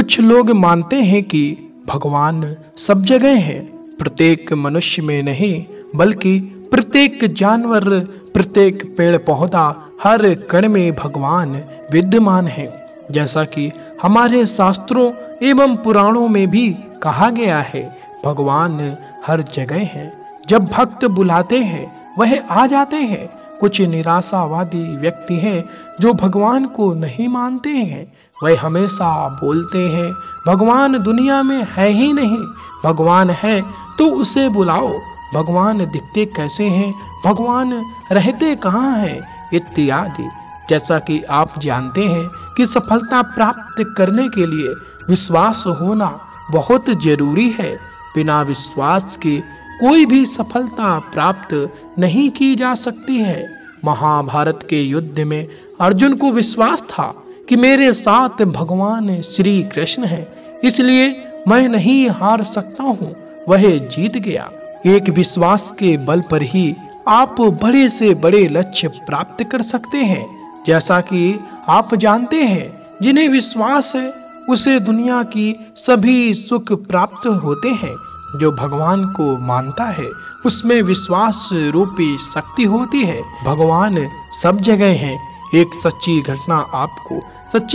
कुछ लोग मानते हैं कि भगवान सब जगह है, प्रत्येक मनुष्य में नहीं बल्कि प्रत्येक जानवर, प्रत्येक पेड़ पौधा, हर कण में भगवान विद्यमान है। जैसा कि हमारे शास्त्रों एवं पुराणों में भी कहा गया है, भगवान हर जगह है। जब भक्त बुलाते हैं वह आ जाते हैं। कुछ निराशावादी व्यक्ति हैं जो भगवान को नहीं मानते हैं। वह हमेशा बोलते हैं भगवान दुनिया में है ही नहीं, भगवान है तो उसे बुलाओ, भगवान दिखते कैसे हैं, भगवान रहते कहाँ हैं, इत्यादि। जैसा कि आप जानते हैं कि सफलता प्राप्त करने के लिए विश्वास होना बहुत जरूरी है। बिना विश्वास के कोई भी सफलता प्राप्त नहीं की जा सकती है। महाभारत के युद्ध में अर्जुन को विश्वास था कि मेरे साथ भगवान श्री कृष्ण हैं, इसलिए मैं नहीं हार सकता हूँ। वह जीत गया। एक विश्वास के बल पर ही आप बड़े से बड़े लक्ष्य प्राप्त कर सकते हैं। जैसा कि आप जानते हैं, जिन्हें विश्वास है उसे दुनिया की सभी सुख प्राप्त होते हैं। जो भगवान को मानता है उसमें विश्वास रूपी शक्ति होती है। भगवान सब जगह है। एक सच्ची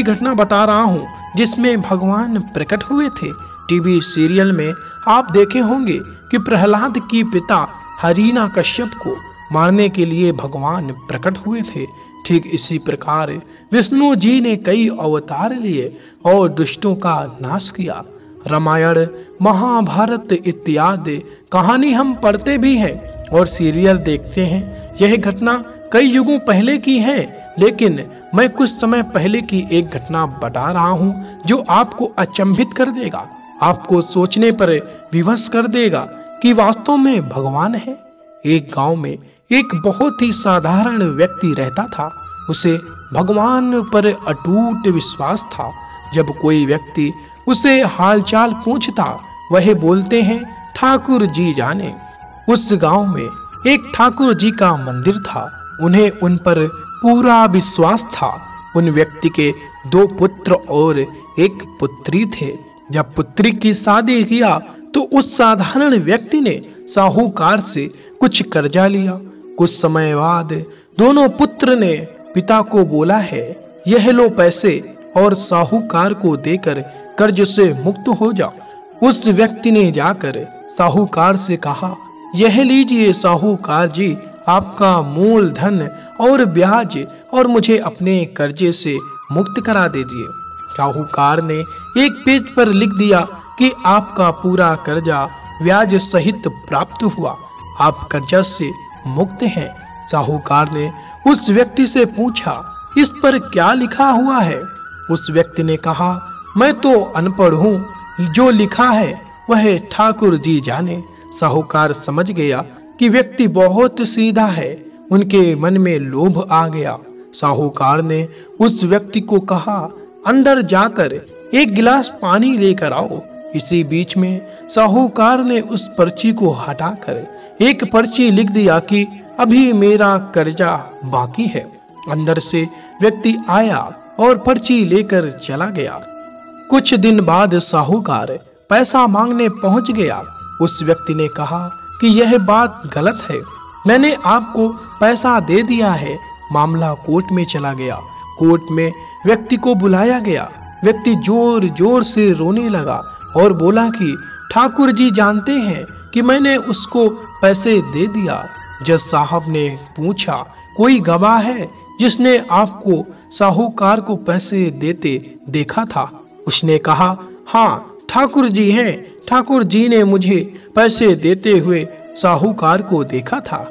घटना बता रहा हूँ जिसमें भगवान प्रकट हुए थे। टीवी सीरियल में आप देखे होंगे कि प्रहलाद की पिता हिरण्यकश्यप को मारने के लिए भगवान प्रकट हुए थे। ठीक इसी प्रकार विष्णु जी ने कई अवतार लिए और दुष्टों का नाश किया। रामायण, महाभारत इत्यादि कहानी हम पढ़ते भी हैं और सीरियल देखते हैं। यह घटना कई युगों पहले की है, लेकिन मैं कुछ समय पहले की एक घटना बता रहा हूँ जो आपको अचंभित कर देगा, आपको सोचने पर विवश कर देगा कि वास्तव में भगवान है। एक गांव में एक बहुत ही साधारण व्यक्ति रहता था। उसे भगवान पर अटूट विश्वास था। जब कोई व्यक्ति उसे हालचाल पूछता, वह बोलते हैं ठाकुर जी जाने। उस गांव में एक ठाकुर जी का मंदिर था। उन्हें उन पर पूरा विश्वास था। उन व्यक्ति के 2 पुत्र और 1 पुत्री थे। जब पुत्री की शादी किया तो उस साधारण व्यक्ति ने साहूकार से कुछ कर्जा लिया। कुछ समय बाद दोनों पुत्र ने पिता को बोला है, यह लो पैसे और साहूकार को देकर कर्ज से मुक्त हो जाओ। उस व्यक्ति ने जाकर साहूकार से कहा, यह लीजिए साहूकार जी, आपका मूल धन और ब्याज, और मुझे अपने कर्जे से मुक्त करा दीजिए। साहूकार ने एक पेज पर लिख दिया कि आपका पूरा कर्जा ब्याज सहित प्राप्त हुआ, आप कर्जा से मुक्त हैं। साहूकार ने उस व्यक्ति से पूछा, इस पर क्या लिखा हुआ है? उस व्यक्ति ने कहा, मैं तो अनपढ़ हूँ, जो लिखा है वह ठाकुर जी जाने। साहूकार समझ गया कि व्यक्ति बहुत सीधा है। उनके मन में लोभ आ गया। साहूकार ने उस व्यक्ति को कहा, अंदर जाकर 1 गिलास पानी लेकर आओ। इसी बीच में साहूकार ने उस पर्ची को हटाकर एक पर्ची लिख दिया कि अभी मेरा कर्जा बाकी है। अंदर से व्यक्ति आया और पर्ची लेकर चला गया। कुछ दिन बाद साहूकार पैसा मांगने पहुंच गया। उस व्यक्ति ने कहा कि यह बात गलत है, मैंने आपको पैसा दे दिया है। मामला कोर्ट में चला गया। कोर्ट में व्यक्ति को बुलाया गया। व्यक्ति जोर जोर से रोने लगा और बोला कि ठाकुर जी जानते हैं कि मैंने उसको पैसे दे दिया। जज साहब ने पूछा, कोई गवाह है जिसने आपको साहूकार को पैसे देते देखा था? उसने कहा, हाँ ठाकुर जी हैं, ठाकुर जी ने मुझे पैसे देते हुए साहूकार को देखा था।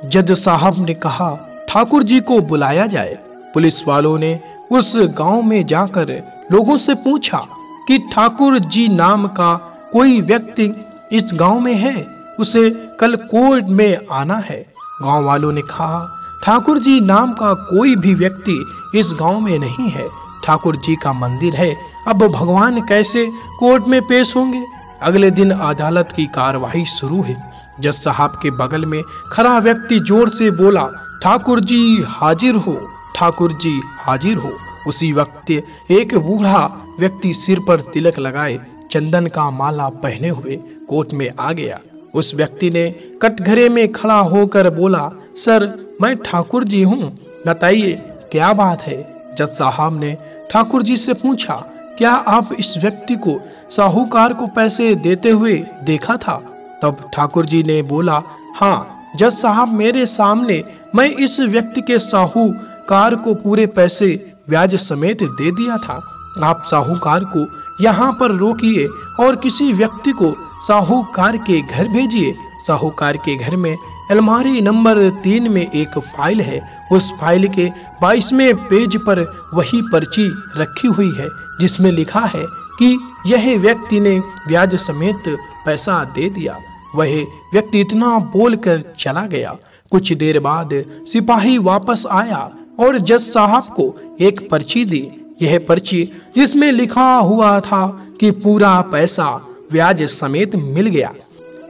जज साहब ने कहा, ठाकुर जी को बुलाया जाए। पुलिस वालों ने उस गांव में जाकर लोगों से पूछा कि ठाकुर जी नाम का कोई व्यक्ति इस गांव में है, उसे कल कोर्ट में आना है। गांव वालों ने कहा, ठाकुर जी नाम का कोई भी व्यक्ति इस गांव में नहीं है, ठाकुर जी का मंदिर है, अब भगवान कैसे कोर्ट में पेश होंगे? अगले दिन अदालत की कार्यवाही शुरू है। जज साहब के बगल में खड़ा व्यक्ति जोर से बोला, ठाकुर जी हाजिर हो, ठाकुर जी हाजिर हो। उसी वक्त एक बूढ़ा व्यक्ति सिर पर तिलक लगाए चंदन का माला पहने हुए कोर्ट में आ गया। उस व्यक्ति ने कटघरे में खड़ा होकर बोला, सर मैं ठाकुर जी हूँ, बताइए क्या बात है। जज साहब ने ठाकुर जी से पूछा, क्या आप इस व्यक्ति को साहूकार को पैसे देते हुए देखा था? तब ठाकुर जी ने बोला, हाँ जज साहब, मेरे सामने मैं इस व्यक्ति के साहूकार को पूरे पैसे ब्याज समेत दे दिया था। आप साहूकार को यहाँ पर रोकिए और किसी व्यक्ति को साहूकार के घर भेजिए। साहूकार के घर में अलमारी नंबर 3 में एक फाइल है। उस फाइल के 22वें पेज पर वही पर्ची रखी हुई है जिसमें लिखा है कि यह व्यक्ति ने ब्याज समेत पैसा दे दिया। वह व्यक्ति इतना बोलकर चला गया। कुछ देर बाद सिपाही वापस आया और जज साहब को एक पर्ची दी। यह पर्ची जिसमें लिखा हुआ था कि पूरा पैसा ब्याज समेत मिल गया।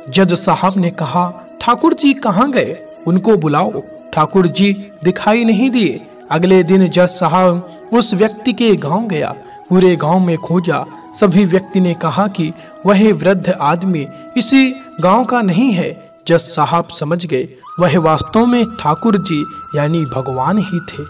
जज साहब ने कहा, ठाकुर जी कहाँ गए? उनको बुलाओ। ठाकुर जी दिखाई नहीं दिए। अगले दिन जज साहब उस व्यक्ति के गांव गया। पूरे गांव में खोजा। सभी व्यक्ति ने कहा कि वह वृद्ध आदमी इसी गांव का नहीं है। जज साहब समझ गए वह वास्तव में ठाकुर जी यानी भगवान ही थे।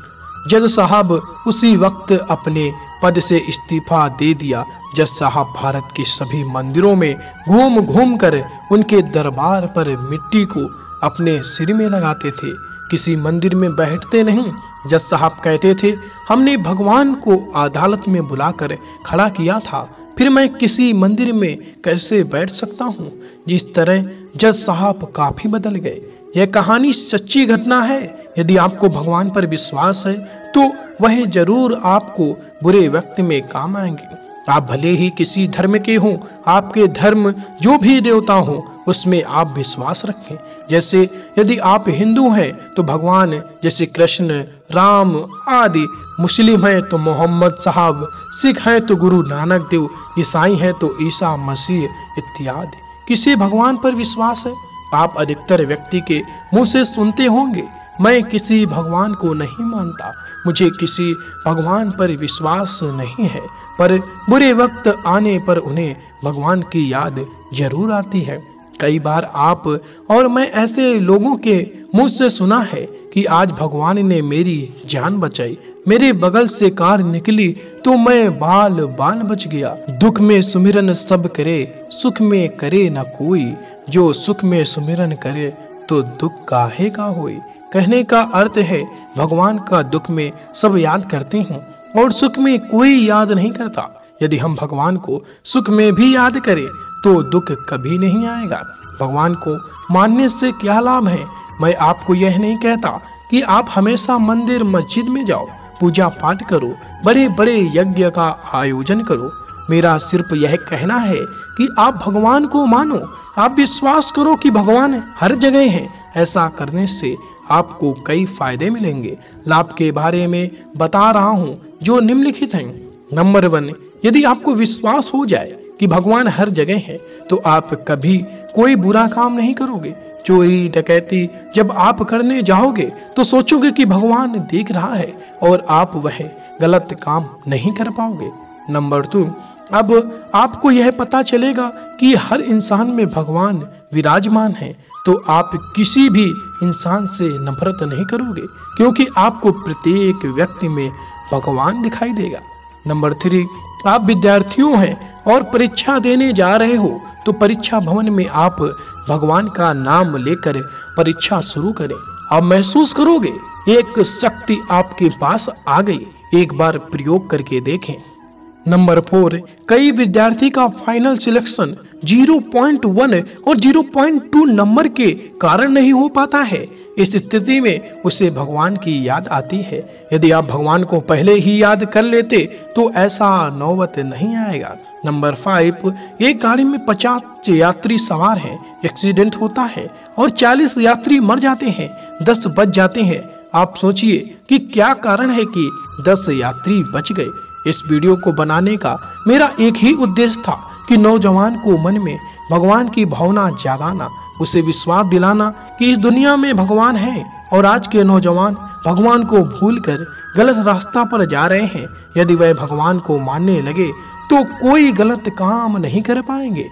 जज साहब उसी वक्त अपने पद से इस्तीफा दे दिया। जज साहब भारत के सभी मंदिरों में घूम घूम कर उनके दरबार पर मिट्टी को अपने सिर में लगाते थे। किसी मंदिर में बैठते नहीं। जज साहब कहते थे, हमने भगवान को अदालत में बुलाकर खड़ा किया था, फिर मैं किसी मंदिर में कैसे बैठ सकता हूँ। जिस तरह जज साहब काफी बदल गए। यह कहानी सच्ची घटना है। यदि आपको भगवान पर विश्वास है तो वह जरूर आपको बुरे वक्त में काम आएंगे। आप भले ही किसी धर्म के हों, आपके धर्म जो भी देवता हो उसमें आप विश्वास रखें। जैसे यदि आप हिंदू हैं तो भगवान जैसे कृष्ण, राम आदि, मुस्लिम हैं तो मोहम्मद साहब, सिख हैं तो गुरु नानक देव, ईसाई हैं तो ईसा मसीह इत्यादि। किसी भगवान पर विश्वास है? आप अधिकतर व्यक्ति के मुंह से सुनते होंगे, मैं किसी भगवान को नहीं मानता, मुझे किसी भगवान पर विश्वास नहीं है। पर बुरे वक्त आने पर उन्हें भगवान की याद जरूर आती है। कई बार आप और मैं ऐसे लोगों के मुंह से सुना है कि आज भगवान ने मेरी जान बचाई, मेरे बगल से कार निकली तो मैं बाल बाल बच गया। दुख में सुमिरन सब करे, सुख में करे न कोई, जो सुख में सुमिरन करे तो दुख काहे का होई। कहने का अर्थ है भगवान का दुख में सब याद करते हैं और सुख में कोई याद नहीं करता। यदि हम भगवान को सुख में भी याद करें तो दुख कभी नहीं आएगा। भगवान को मानने से क्या लाभ है? मैं आपको यह नहीं कहता कि आप हमेशा मंदिर मस्जिद में जाओ, पूजा पाठ करो, बड़े बड़े यज्ञ का आयोजन करो। मेरा सिर्फ यह कहना है कि आप भगवान को मानो, आप विश्वास करो कि भगवान हर जगह है। ऐसा करने से आपको कई फायदे मिलेंगे। लाभ के बारे में बता रहा हूँ जो निम्नलिखित हैं। नंबर 1, यदि आपको विश्वास हो जाए कि भगवान हर जगह है तो आप कभी कोई बुरा काम नहीं करोगे। चोरी डकैती जब आप करने जाओगे तो सोचोगे कि भगवान देख रहा है और आप वह गलत काम नहीं कर पाओगे। नंबर 2, अब आपको यह पता चलेगा कि हर इंसान में भगवान विराजमान है तो आप किसी भी इंसान से नफरत नहीं करोगे क्योंकि आपको प्रत्येक व्यक्ति में भगवान दिखाई देगा। नंबर 3, आप विद्यार्थियों हैं और परीक्षा देने जा रहे हो तो परीक्षा भवन में आप भगवान का नाम लेकर परीक्षा शुरू करें। आप महसूस करोगे एक शक्ति आपके पास आ गई। एक बार प्रयोग करके देखें। नंबर 4, कई विद्यार्थी का फाइनल सिलेक्शन 0.1 और 0.2 नंबर के कारण नहीं हो पाता है। इस स्थिति में उसे भगवान की याद आती है। यदि आप भगवान को पहले ही याद कर लेते तो ऐसा नौबत नहीं आएगा। नंबर 5, एक गाड़ी में 50 यात्री सवार हैं, एक्सीडेंट होता है और 40 यात्री मर जाते हैं, 10 बच जाते हैं। आप सोचिए कि क्या कारण है कि 10 यात्री बच गए। इस वीडियो को बनाने का मेरा एक ही उद्देश्य था कि नौजवान को मन में भगवान की भावना जगाना, उसे विश्वास दिलाना कि इस दुनिया में भगवान है। और आज के नौजवान भगवान को भूलकर गलत रास्ता पर जा रहे हैं, यदि वह भगवान को मानने लगे तो कोई गलत काम नहीं कर पाएंगे।